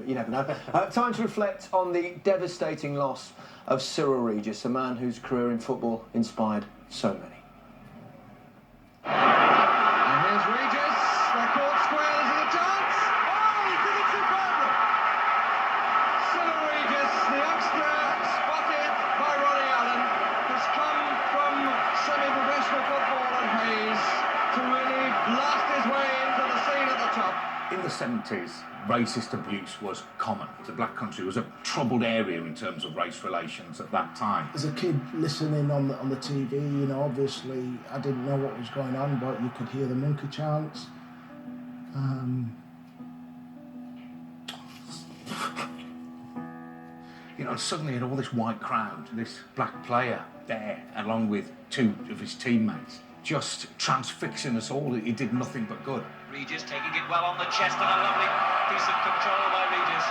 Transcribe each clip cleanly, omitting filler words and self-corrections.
but you never know. Time to reflect on the devastating loss of Cyrille Regis, a man whose career in football inspired so many. And here's Regis, they're caught squares in the chance. Oh, he did it superbly. Cyrille Regis, the youngster spotted by Ronnie Allen, has come from semi-professional football at Hayes to really blast his way into the scene at the top. In the 70s, racist abuse was common. The black country was a troubled area in terms of race relations at that time. As a kid listening on the TV, you know, obviously I didn't know what was going on, but you could hear the monkey chants. You know, suddenly in all this white crowd, this black player there, along with two of his teammates, just transfixing us all. He did nothing but good. Regis taking it well on the chest and a lovely piece of control by Regis.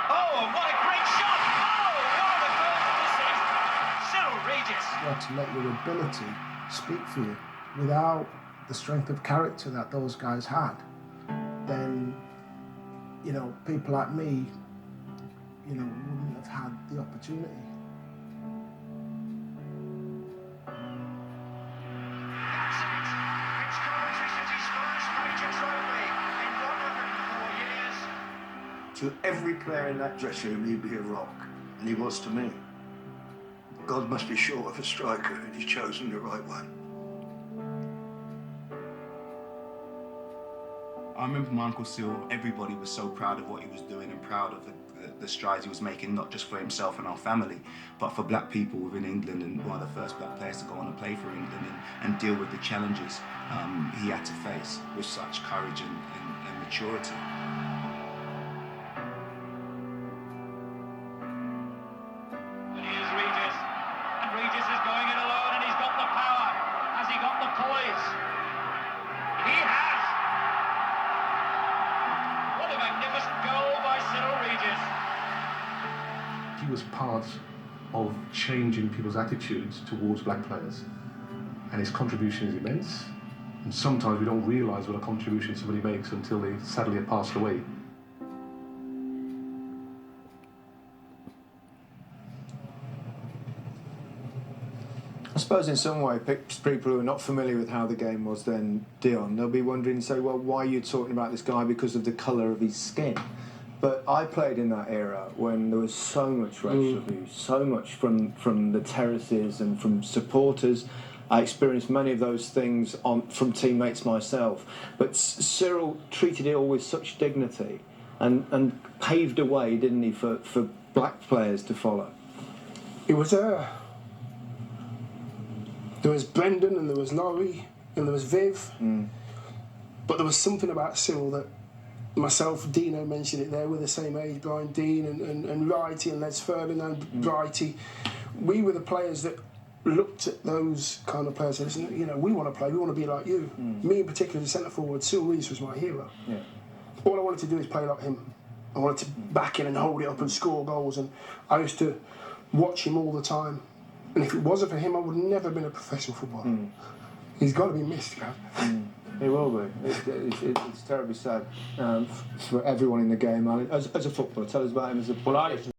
Oh, what a great shot! Oh, what a goal to assist! Cyrille Regis. You have to let your ability speak for you. Without the strength of character that those guys had, then, you know, people like me, you know, wouldn't have had the opportunity. To every player in that dressing room, he'd be a rock, and he was to me. God must be short of a striker, and he's chosen the right one. I remember my Uncle Cyrille, everybody was so proud of what he was doing and proud of the strides he was making, not just for himself and our family, but for black people within England, and one of the first black players to go on and play for England and deal with the challenges he had to face with such courage and maturity. Regis is going in alone and he's got the power. Has he got the poise? He has! What a magnificent goal by Cyrille Regis. He was part of changing people's attitudes towards black players. And his contribution is immense. And sometimes we don't realise what a contribution somebody makes until they sadly have passed away. I suppose in some way, people who are not familiar with how the game was then, Dion, they'll be wondering, say, well, why are you talking about this guy because of the colour of his skin? But I played in that era when there was so much racial abuse, so much from the terraces and from supporters. I experienced many of those things from teammates myself. But Cyrille treated it all with such dignity and paved a way, didn't he, for black players to follow? It was there was Brendan and there was Laurie and there was Viv. But there was something about Cyrille that myself, Dino mentioned it there, we're the same age, Brian Dean and Wrighty and Les Ferdinand, Wrighty. We were the players that looked at those kind of players and said, listen, you know, we want to play, we want to be like you. Me in particular, as a centre forward, Cyrille Regis was my hero. Yeah. All I wanted to do is play like him. I wanted to back in and hold it up and score goals, and I used to watch him all the time. And if it wasn't for him, I would never have been a professional footballer. He's got to be missed, Gav. He will be. It's terribly sad for everyone in the game. As a footballer, tell us about him as a player.